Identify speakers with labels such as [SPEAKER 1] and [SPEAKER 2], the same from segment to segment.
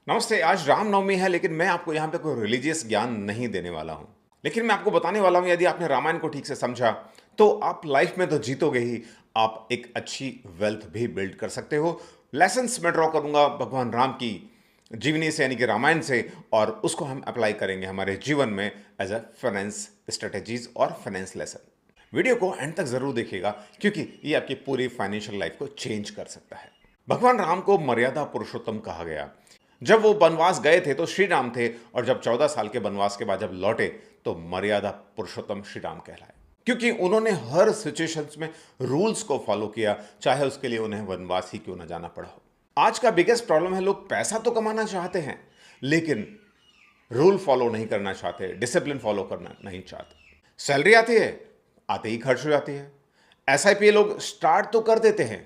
[SPEAKER 1] नमस्ते। आज रामनवमी है, लेकिन मैं आपको यहाँ पे कोई रिलीजियस ज्ञान नहीं देने वाला हूँ। लेकिन मैं आपको बताने वाला हूँ, यदि आपने रामायण को ठीक से समझा तो आप लाइफ में तो जीतोगे ही, आप एक अच्छी वेल्थ भी बिल्ड कर सकते हो। लेसन्स मैं ड्रॉ करूंगा भगवान राम की जीवनी से, यानी कि रामायण से, और उसको हम अप्लाई करेंगे हमारे जीवन में एज अ फाइनेंस स्ट्रेटेजीज और फाइनेंस लेसन। वीडियो को एंड तक जरूर देखिएगा, क्योंकि ये आपकी पूरी फाइनेंशियल लाइफ को चेंज कर सकता है। भगवान राम को मर्यादा पुरुषोत्तम कहा गया। जब वो वनवास गए थे तो श्री राम थे, और जब 14 साल के वनवास के बाद जब लौटे तो मर्यादा पुरुषोत्तम श्री राम कहलाए, क्योंकि उन्होंने हर सिचुएशंस में रूल्स को फॉलो किया, चाहे उसके लिए उन्हें वनवास ही क्यों ना जाना पड़ा हो। आज का बिगेस्ट प्रॉब्लम है, लोग पैसा तो कमाना चाहते हैं लेकिन रूल फॉलो नहीं करना चाहते, डिसिप्लिन फॉलो करना नहीं चाहते। सैलरी आती है, आते ही खर्च हो जाती है। एसआईपी लोग स्टार्ट तो कर देते हैं,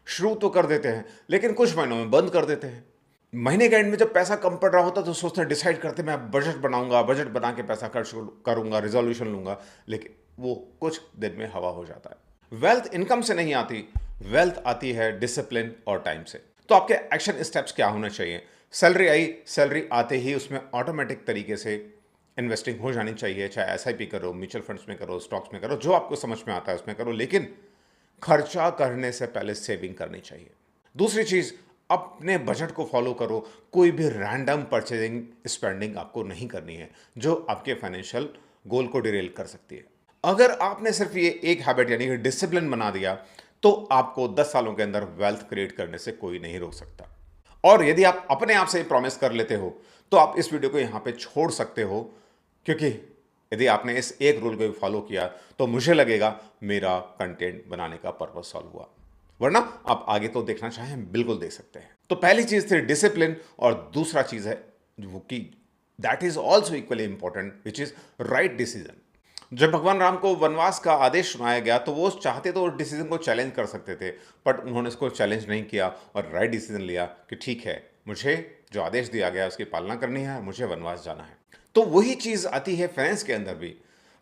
[SPEAKER 1] शुरू तो कर देते हैं, लेकिन कुछ महीनों में बंद कर देते हैं। महीने के एंड में जब पैसा कम पड़ रहा होता तो सोचते हैं, डिसाइड करते मैं बजट बनाऊंगा, बजट बना के पैसा खर्च करूंगा, रिजोल्यूशन लूंगा, लेकिन वो कुछ दिन में हवा हो जाता है। वेल्थ इनकम से नहीं आती, वेल्थ आती है डिसिप्लिन और टाइम से। तो आपके एक्शन स्टेप्स क्या होने चाहिए? सैलरी आई, सैलरी आते ही उसमें ऑटोमेटिक तरीके से इन्वेस्टिंग हो जानी चाहिए, चाहे एसआईपी करो, म्यूचुअल फंड्स में करो, स्टॉक्स में करो, जो आपको समझ में आता है उसमें करो, लेकिन खर्चा करने से पहले सेविंग करनी चाहिए। दूसरी चीज, अपने बजट को फॉलो करो। कोई भी रैंडम परचेजिंग स्पेंडिंग आपको नहीं करनी है, जो आपके फाइनेंशियल गोल को डिरेल कर सकती है। अगर आपने सिर्फ ये एक हैबिट यानी कि डिसिप्लिन बना दिया, तो आपको 10 सालों के अंदर वेल्थ क्रिएट करने से कोई नहीं रोक सकता। और यदि आप अपने आप से प्रॉमिस कर लेते हो तो आप इस वीडियो को यहां पे छोड़ सकते हो, क्योंकि यदि आपने इस एक रूल को भी फॉलो किया तो मुझे लगेगा मेरा कंटेंट बनाने का पर्पस सॉल्व हुआ। वरना आप आगे तो देखना चाहें बिल्कुल देख सकते हैं। तो पहली चीज थी डिसिप्लिन, और दूसरा चीज है वो कि that is also equally important, which is right decision. जब भगवान राम को वनवास का आदेश सुनाया गया तो वो चाहते तो उस डिसीजन को चैलेंज कर सकते थे, बट उन्होंने इसको चैलेंज नहीं किया और राइट डिसीजन लिया कि ठीक है, मुझे जो आदेश दिया गया उसकी पालना करनी है, मुझे वनवास जाना है। तो वही चीज आती है फाइनेंस के अंदर भी।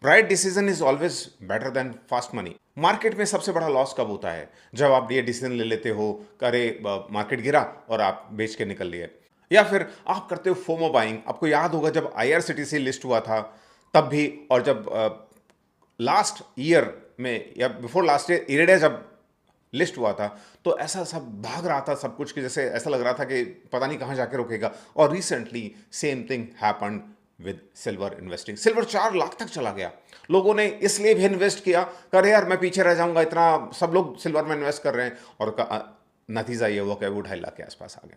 [SPEAKER 1] Right decision is always better than fast money. Market में सबसे बड़ा लॉस कब होता है? जब आप ये डिसीजन ले लेते हो, करे मार्केट गिरा और आप बेच के निकल लिए, या फिर आप करते हो फोमो बाइंग। आपको याद होगा जब आईआरसीटीसी लिस्ट हुआ था तब भी, और जब लास्ट ईयर में या बिफोर लास्ट ईयर इरेडिया जब लिस्ट हुआ था, तो ऐसा सब भाग रहा था सब कुछ, कि जैसे ऐसा लग रहा था कि पता नहीं कहां जाके रुकेगा। और recently same thing happened with silver investing. Silver 4 lakh तक चला गया। लोगों ने इसलिए भी इन्वेस्ट किया, करे यार मैं पीछे रह जाऊंगा, इतना सब लोग सिल्वर में इन्वेस्ट कर रहे हैं, और नतीजा ये हुआ कि वो 2.5 लाख के आसपास आ गया।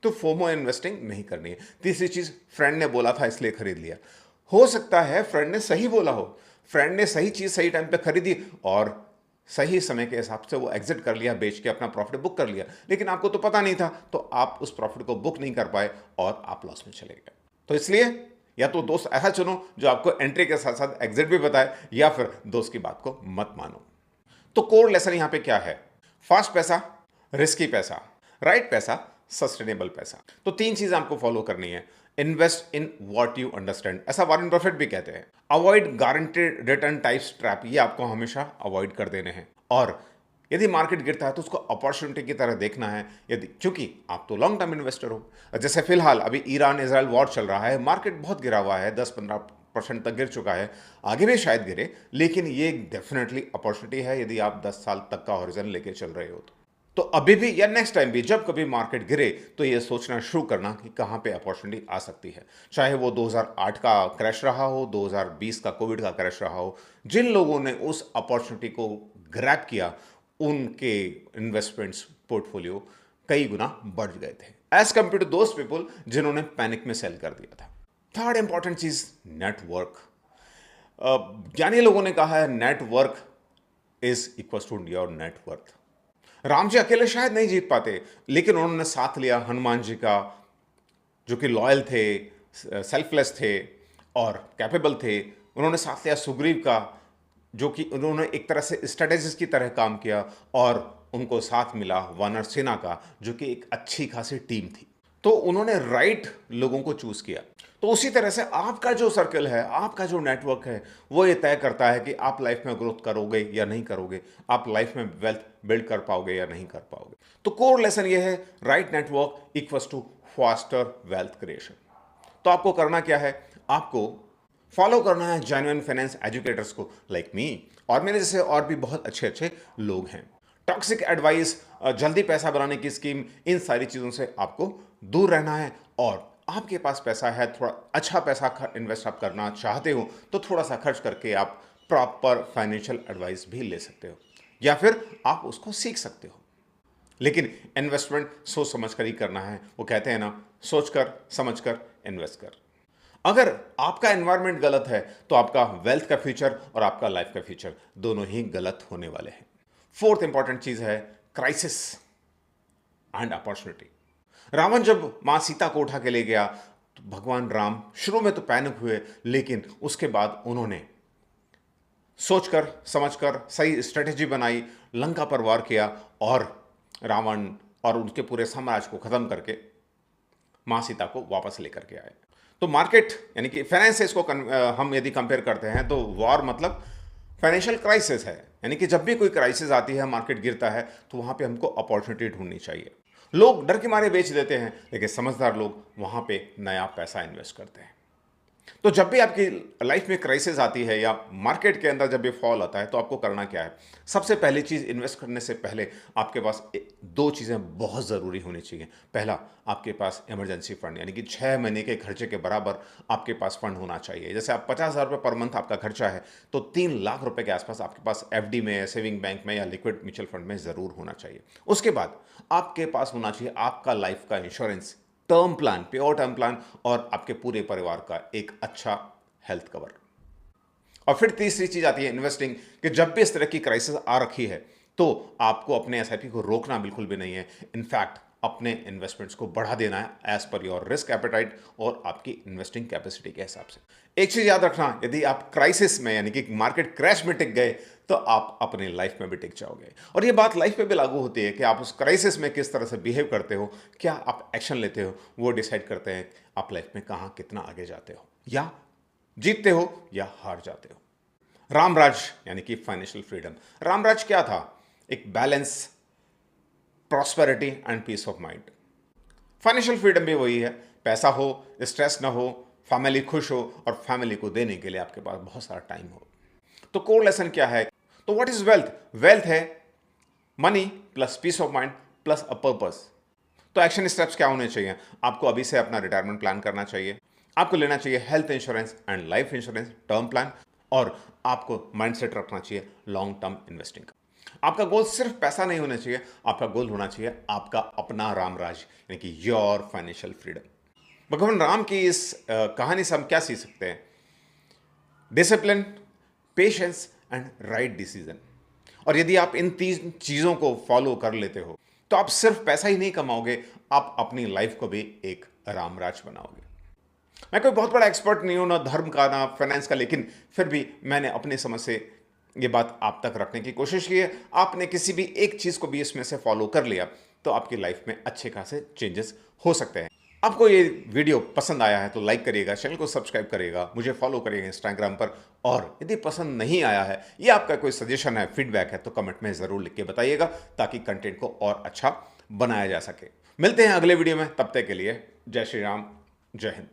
[SPEAKER 1] तो फोमो इन्वेस्टिंग नहीं करनी है। तीसरी चीज, फ्रेंड ने बोला था इसलिए खरीद लिया। हो सकता है फ्रेंड ने सही बोला हो, फ्रेंड ने सही चीज सही टाइम पे खरीदी और सही समय के हिसाब से वो एग्जिट कर लिया, बेच के अपना प्रॉफिट बुक कर लिया, लेकिन आपको तो पता नहीं था, तो आप उस प्रॉफिट को बुक नहीं कर पाए और आप लॉस में चले गए। तो इसलिए या तो दोस्त ऐसा चुनो जो आपको एंट्री के साथ साथ एग्जिट भी बताए, या फिर दोस्त की बात को मत मानो। तो कोर लेसन यहां पे क्या है? फास्ट पैसा, रिस्की पैसा, राइट पैसा, सस्टेनेबल पैसा। तो 3 चीजें आपको फॉलो करनी है। Invest in what you understand, ऐसा वॉरेन बफेट भी कहते हैं। Avoid guaranteed return types trap, ये आपको हमेशा अवॉइड कर देने हैं। और यदि मार्केट गिरता है तो उसको अपॉर्चुनिटी की तरह देखना है, यदि क्योंकि आप तो लॉन्ग टर्म इन्वेस्टर हो। जैसे फिलहाल अभी ईरान इजराइल वॉर चल रहा है, मार्केट बहुत गिरा हुआ है, 10-15% तक गिर चुका है, आगे भी शायद गिरे, लेकिन ये डेफिनेटली अपॉर्चुनिटी है यदि आप 10 साल तक का हॉरिजन लेके चल रहे हो तो अभी भी या नेक्स्ट टाइम भी जब कभी मार्केट गिरे तो ये सोचना शुरू करना कि कहां पे अपॉर्चुनिटी आ सकती है। चाहे वो 2008 का क्रैश रहा हो, 2020 का कोविड का क्रैश रहा हो, जिन लोगों ने उस अपॉर्चुनिटी को ग्रैब किया उनके इन्वेस्टमेंट्स पोर्टफोलियो कई गुना बढ़ गए थे, as compared to those people जिन्होंने पैनिक में सेल कर दिया था। थर्ड इंपॉर्टेंट चीज, नेटवर्क। ज्ञानी लोगों ने कहा है network is equal to your net worth. Ram ji अकेले शायद नहीं जीत पाते, लेकिन उन्होंने साथ लिया हनुमान जी का, जो कि लॉयल थे, सेल्फलेस थे और कैपेबल थे। उन्होंने साथ लिया सुग्रीव का, जो कि उन्होंने एक तरह से स्ट्रेटेजिस्ट की तरह काम किया, और उनको साथ मिला वानर सेना का, जो कि एक अच्छी खासी टीम थी। तो उन्होंने राइट लोगों को चूज किया। तो उसी तरह से आपका जो सर्कल है, आपका जो नेटवर्क है, वो ये तय करता है कि आप लाइफ में ग्रोथ करोगे या नहीं करोगे, आप लाइफ में वेल्थ बिल्ड कर पाओगे या नहीं कर पाओगे। तो कोर लेसन ये है, right network equals to faster wealth creation. तो आपको करना क्या है, आपको फॉलो करना है जेन्युइन फाइनेंस एजुकेटर्स को, लाइक मी, और मेरे जैसे और भी बहुत अच्छे अच्छे लोग हैं। टॉक्सिक एडवाइस, जल्दी पैसा बनाने की स्कीम, इन सारी चीज़ों से आपको दूर रहना है। और आपके पास पैसा है, थोड़ा अच्छा पैसा इन्वेस्ट आप करना चाहते हो, तो थोड़ा सा खर्च करके आप प्रॉपर फाइनेंशियल एडवाइस भी ले सकते हो, या फिर आप उसको सीख सकते हो। लेकिन इन्वेस्टमेंट सोच समझ कर ही करना है। वो कहते हैं ना, सोच कर समझ कर इन्वेस्ट कर। अगर आपका एनवायरनमेंट गलत है तो आपका वेल्थ का फ्यूचर और आपका लाइफ का फ्यूचर दोनों ही गलत होने वाले हैं। फोर्थ इंपॉर्टेंट चीज है क्राइसिस एंड अपॉर्चुनिटी। रावण जब मां सीता को उठा के ले गया तो भगवान राम शुरू में तो पैनिक हुए, लेकिन उसके बाद उन्होंने सोचकर समझकर सही स्ट्रेटेजी बनाई, लंका पर वार किया और रावण और उनके पूरे साम्राज्य को खत्म करके मां सीता को वापस लेकर के आए। तो मार्केट यानी कि फाइनेंस से इसको हम यदि कंपेयर करते हैं तो वॉर मतलब फाइनेंशियल क्राइसिस है। यानी कि जब भी कोई क्राइसिस आती है, मार्केट गिरता है, तो वहां पे हमको अपॉर्चुनिटी ढूंढनी चाहिए। लोग डर के मारे बेच देते हैं, लेकिन समझदार लोग वहां पे नया पैसा इन्वेस्ट करते हैं। तो जब भी आपकी लाइफ में क्राइसिस आती है या मार्केट के अंदर जब भी फॉल आता है, तो आपको करना क्या है। सबसे पहली चीज, इन्वेस्ट करने से पहले आपके पास दो चीजें बहुत जरूरी होनी चाहिए। पहला, आपके पास इमरजेंसी फंड, यानी कि 6 महीने के खर्चे के बराबर आपके पास फंड होना चाहिए। जैसे आप 50,000 रुपये पर मंथ आपका खर्चा है, तो 3 लाख रुपए के आसपास आपके पास एफडी में, सेविंग बैंक में या लिक्विड म्यूचुअल फंड में जरूर होना चाहिए। उसके बाद आपके पास होना चाहिए आपका लाइफ का insurance, term plan, pure term plan, और आपके पूरे परिवार का एक अच्छा हेल्थ कवर। और फिर तीसरी चीज आती है इन्वेस्टिंग, कि जब भी इस तरह की क्राइसिस आ रखी है तो आपको अपने एसआईपी को रोकना बिल्कुल भी नहीं है। इनफैक्ट अपने इन्वेस्टमेंट्स को बढ़ा देना है as per your risk appetite और आपकी इन्वेस्टिंग कैपेसिटी के हिसाब से। एक चीज याद रखना, यदि आप क्राइसिस में यानी कि मार्केट क्रैश में टिक गए तो आप अपनी लाइफ में भी टिक जाओगे। और ये बात लाइफ में भी लागू होती है कि आप उस क्राइसिस में किस तरह से बिहेव करते हो, क्या आप एक्शन लेते हो, वो डिसाइड करते हैं आप लाइफ में कहां कितना आगे जाते हो, या जीतते हो या हार जाते हो। रामराज यानी कि फाइनेंशियल फ्रीडम। रामराज क्या था? एक balance, prosperity and peace of mind. Financial freedom भी वही है, पैसा हो, स्ट्रेस ना हो, फैमिली खुश हो और फैमिली को देने के लिए आपके पास बहुत सारा टाइम हो। तो कोर लेसन क्या है? तो व्हाट इज वेल्थ? वेल्थ है money plus peace of mind plus a purpose. तो एक्शन स्टेप्स क्या होने चाहिए? आपको अभी से अपना रिटायरमेंट प्लान करना चाहिए, आपको लेना चाहिए health insurance and life insurance term plan, और आपको माइंडसेट रखना चाहिए लॉन्ग टर्म इन्वेस्टिंग का। आपका गोल सिर्फ पैसा नहीं होना चाहिए, आपका गोल होना चाहिए आपका अपना रामराज, यानी कि योर फाइनेंशियल फ्रीडम। भगवान राम की इस कहानी से हम क्या सीख सकते हैं? Discipline, patience and right decision. और यदि आप इन 3 चीजों को फॉलो कर लेते हो तो आप सिर्फ पैसा ही नहीं कमाओगे, आप अपनी लाइफ को भी एक रामराज बनाओगे। मैं कोई बहुत बड़ा एक्सपर्ट नहीं हूं, ना धर्म का ना फाइनेंस का, लेकिन फिर भी मैंने अपनी समझ से ये बात आप तक रखने की कोशिश की है। आपने किसी भी एक चीज को भी इसमें से फॉलो कर लिया तो आपकी लाइफ में अच्छे खासे चेंजेस हो सकते हैं। आपको ये वीडियो पसंद आया है तो लाइक करिएगा, चैनल को सब्सक्राइब करिएगा, मुझे फॉलो करिएगा इंस्टाग्राम पर। और यदि पसंद नहीं आया है, ये आपका कोई सजेशन है, फीडबैक है, तो कमेंट में जरूर लिख के बताइएगा, ताकि कंटेंट को और अच्छा बनाया जा सके। मिलते हैं अगले वीडियो में, तब तक के लिए जय श्री राम, जय हिंद।